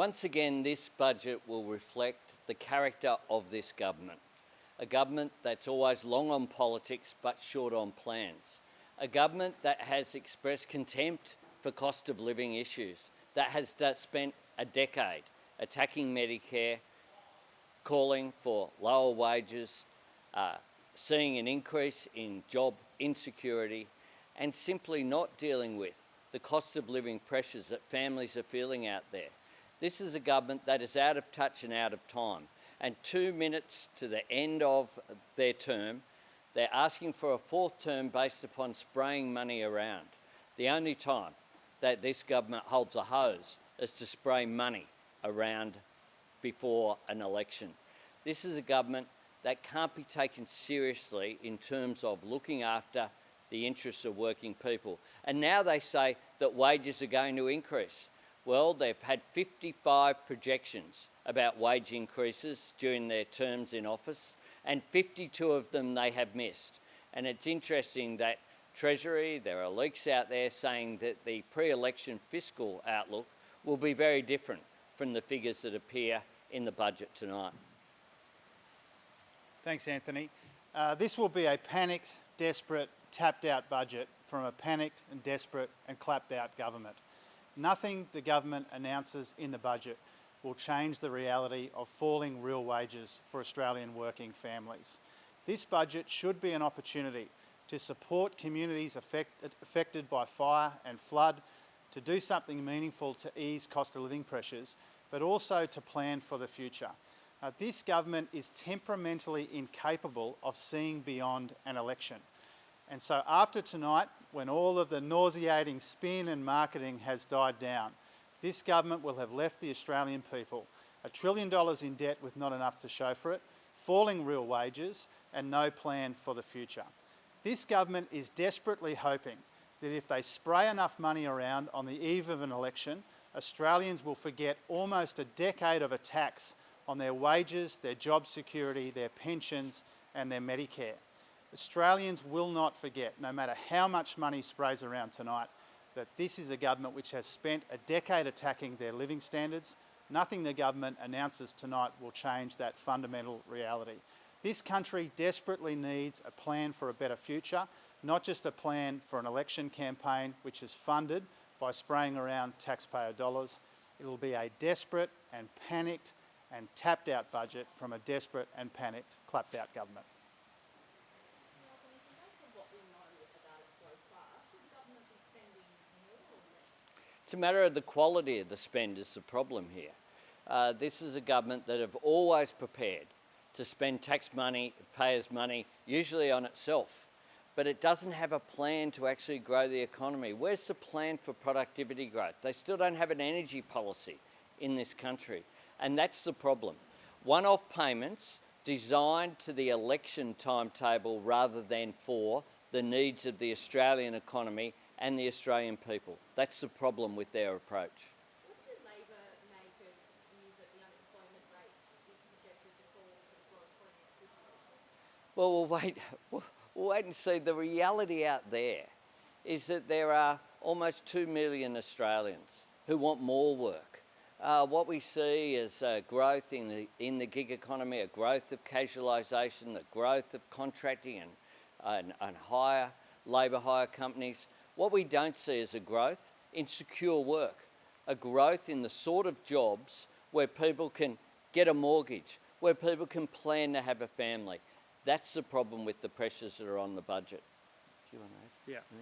Once again, this budget will reflect the character of this government. A government that's always long on politics but short on plans. A government that has expressed contempt for cost of living issues, that has spent a decade attacking Medicare, calling for lower wages, seeing an increase in job insecurity, and simply not dealing with the cost of living pressures that families are feeling out there. This is a government that is out of touch and out of time. And 2 minutes to the end of their term, they're asking for a fourth term based upon spraying money around. The only time that this government holds a hose is to spray money around before an election. This is a government that can't be taken seriously in terms of looking after the interests of working people. And now they say that wages are going to increase. Well, they've had 55 projections about wage increases during their terms in office, and 52 of them they have missed. And it's interesting that Treasury, there are leaks out there saying that the pre-election fiscal outlook will be very different from the figures that appear in the budget tonight. Thanks, Anthony. This will be a panicked, desperate, tapped-out budget from a panicked and desperate and clapped-out government. Nothing the government announces in the budget will change the reality of falling real wages for Australian working families. This budget should be an opportunity to support communities affected by fire and flood, to do something meaningful to ease cost of living pressures, but also to plan for the future. This government is temperamentally incapable of seeing beyond an election. And so after tonight, when all of the nauseating spin and marketing has died down, this government will have left the Australian people $1 trillion in debt with not enough to show for it, falling real wages, and no plan for the future. This government is desperately hoping that if they spray enough money around on the eve of an election, Australians will forget almost a decade of attacks on their wages, their job security, their pensions, and their Medicare. Australians will not forget, no matter how much money sprays around tonight, that this is a government which has spent a decade attacking their living standards. Nothing the government announces tonight will change that fundamental reality. This country desperately needs a plan for a better future, not just a plan for an election campaign which is funded by spraying around taxpayer dollars. It will be a desperate and panicked and tapped out budget from a desperate and panicked, clapped out government. It's a matter of the quality of the spend is the problem here. This is a government that have always prepared to spend tax money, payers' money, usually on itself, but it doesn't have a plan to actually grow the economy. Where's the plan for productivity growth? They still don't have an energy policy in this country, and that's the problem. One-off payments designed to the election timetable rather than for the needs of the Australian economy and the Australian people. That's the problem with their approach. What do Labor make of news that the unemployment rate is projected to fall to as low as 0.8%? Well, we'll wait and see. The reality out there is that there are almost 2 million Australians who want more work. What we see is growth in the gig economy, a growth of casualisation, the growth of contracting and hire, labour hire companies. What we don't see is a growth in secure work, a growth in the sort of jobs where people can get a mortgage, where people can plan to have a family. That's the problem with the pressures that are on the budget. Do you want to add? Yeah.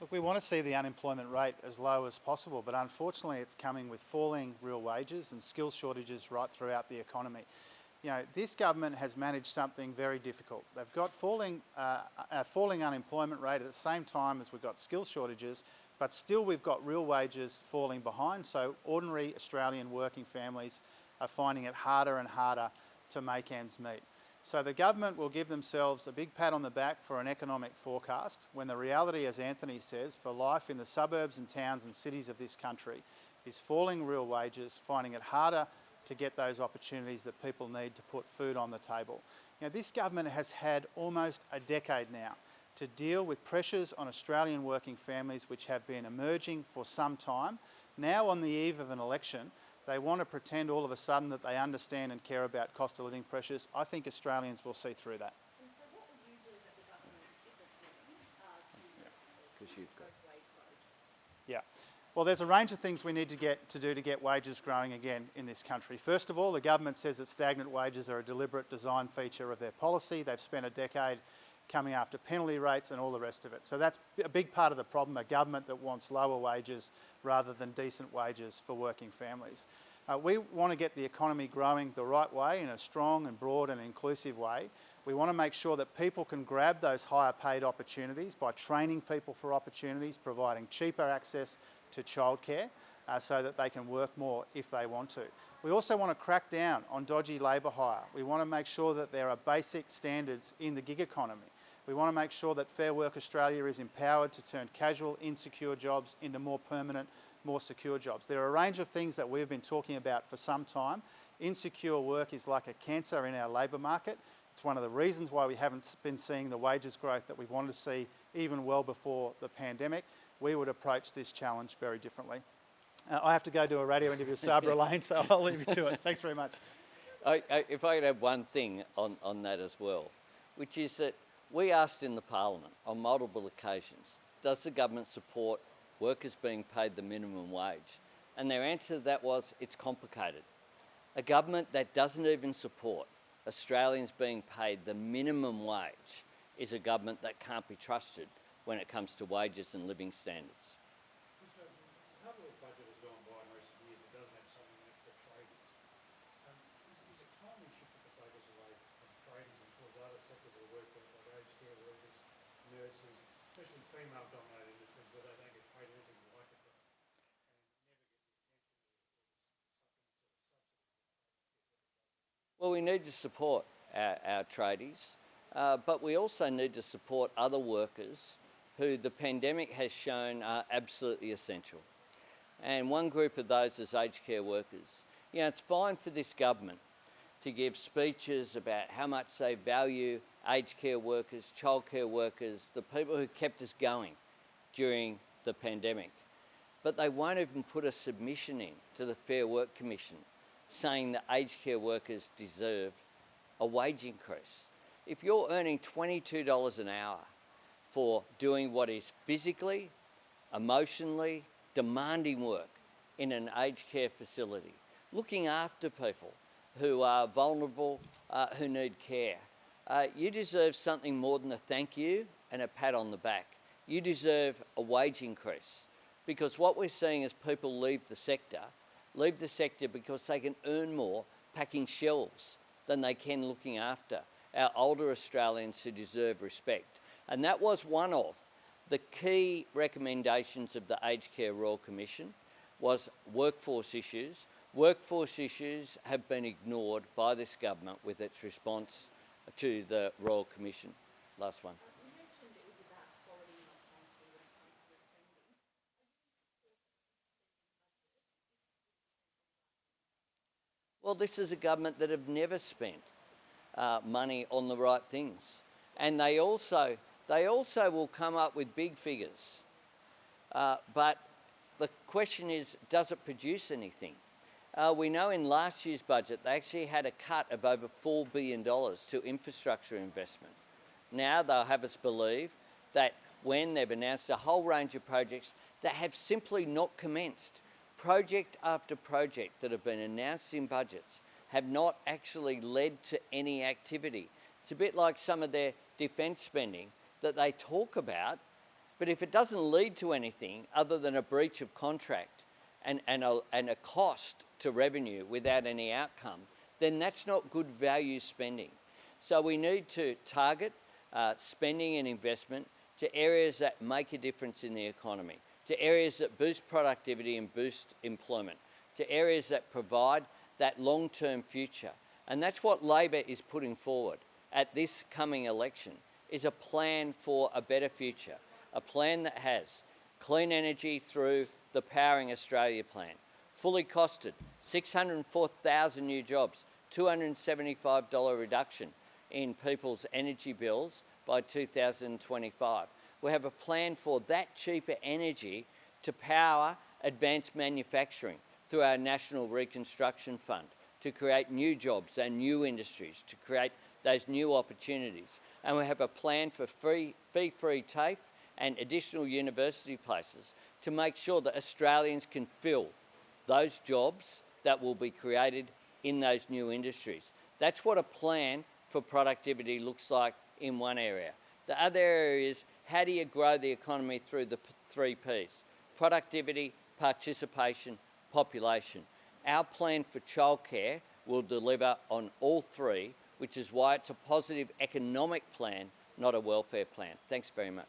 Look, we want to see the unemployment rate as low as possible, but unfortunately it's coming with falling real wages and skills shortages right throughout the economy. You know, this government has managed something very difficult. They've got a falling unemployment rate at the same time as we've got skills shortages, but still we've got real wages falling behind, so ordinary Australian working families are finding it harder and harder to make ends meet. So the government will give themselves a big pat on the back for an economic forecast, when the reality, as Anthony says, for life in the suburbs and towns and cities of this country is falling real wages, finding it harder to get those opportunities that people need to put food on the table. You know, this government has had almost a decade now to deal with pressures on Australian working families which have been emerging for some time. Now, on the eve of an election, they want to pretend all of a sudden that they understand and care about cost of living pressures. I think Australians will see through that. And so what would you do that the government isn't doing Because you've got wage growth? Yeah. Well, there's a range of things we need to do to get wages growing again in this country. First of all, the government says that stagnant wages are a deliberate design feature of their policy. They've spent a decade coming after penalty rates and all the rest of it. So that's a big part of the problem, a government that wants lower wages rather than decent wages for working families. We want to get the economy growing the right way, in a strong and broad and inclusive way. We want to make sure that people can grab those higher paid opportunities by training people for opportunities, providing cheaper access to childcare so that they can work more if they want to. We also want to crack down on dodgy labour hire. We want to make sure that there are basic standards in the gig economy. We want to make sure that Fair Work Australia is empowered to turn casual, insecure jobs into more permanent, more secure jobs. There are a range of things that we've been talking about for some time. Insecure work is like a cancer in our labour market. It's one of the reasons why we haven't been seeing the wages growth that we've wanted to see even well before the pandemic. We would approach this challenge very differently. I have to go do a radio interview with Sabra Lane, so I'll leave you to it. Thanks very much. If I could add one thing on that as well, which is that we asked in the Parliament on multiple occasions, does the government support workers being paid the minimum wage? And their answer to that was, it's complicated. A government that doesn't even support Australians being paid the minimum wage is a government that can't be trusted when it comes to wages and living standards. How the budget has gone by in recent years, it doesn't have something in it for tradies. Is it time we shifted the focus away from tradies and towards other sectors of the workforce like aged care workers, nurses, especially female-dominated industries where they don't get paid anything like it and never get the attention Well, we need to support our tradies, but we also need to support other workers who the pandemic has shown are absolutely essential. And one group of those is aged care workers. You know, it's fine for this government to give speeches about how much they value aged care workers, childcare workers, the people who kept us going during the pandemic. But they won't even put a submission in to the Fair Work Commission saying that aged care workers deserve a wage increase. If you're earning $22 an hour for doing what is physically, emotionally demanding work in an aged care facility, looking after people who are vulnerable, who need care, you deserve something more than a thank you and a pat on the back. You deserve a wage increase, because what we're seeing is people leave the sector because they can earn more packing shelves than they can looking after our older Australians who deserve respect. And that was one of the key recommendations of the Aged Care Royal Commission, was workforce issues. Workforce issues have been ignored by this government with its response to the Royal Commission. Last one. You mentioned it was about quality, not quantity when it comes to the spending. Well, this is a government that have never spent money on the right things. And they also will come up with big figures. But the question is, does it produce anything? We know in last year's budget, they actually had a cut of over $4 billion to infrastructure investment. Now they'll have us believe that when they've announced a whole range of projects that have simply not commenced, project after project that have been announced in budgets have not actually led to any activity. It's a bit like some of their defence spending that they talk about, but if it doesn't lead to anything other than a breach of contract and a cost to revenue without any outcome, then that's not good value spending. So we need to target spending and investment to areas that make a difference in the economy, to areas that boost productivity and boost employment, to areas that provide that long-term future. And that's what Labor is putting forward at this coming election, is a plan for a better future, a plan that has clean energy through the Powering Australia plan, fully costed, 604,000 new jobs, $275 reduction in people's energy bills by 2025. We have a plan for that cheaper energy to power advanced manufacturing, through our National Reconstruction Fund to create new jobs and new industries, to create those new opportunities. And we have a plan for fee-free TAFE and additional university places to make sure that Australians can fill those jobs that will be created in those new industries. That's what a plan for productivity looks like in one area. The other area is, how do you grow the economy through the 3 Ps? Productivity, participation, population. Our plan for childcare will deliver on all 3, which is why it's a positive economic plan, not a welfare plan. Thanks very much.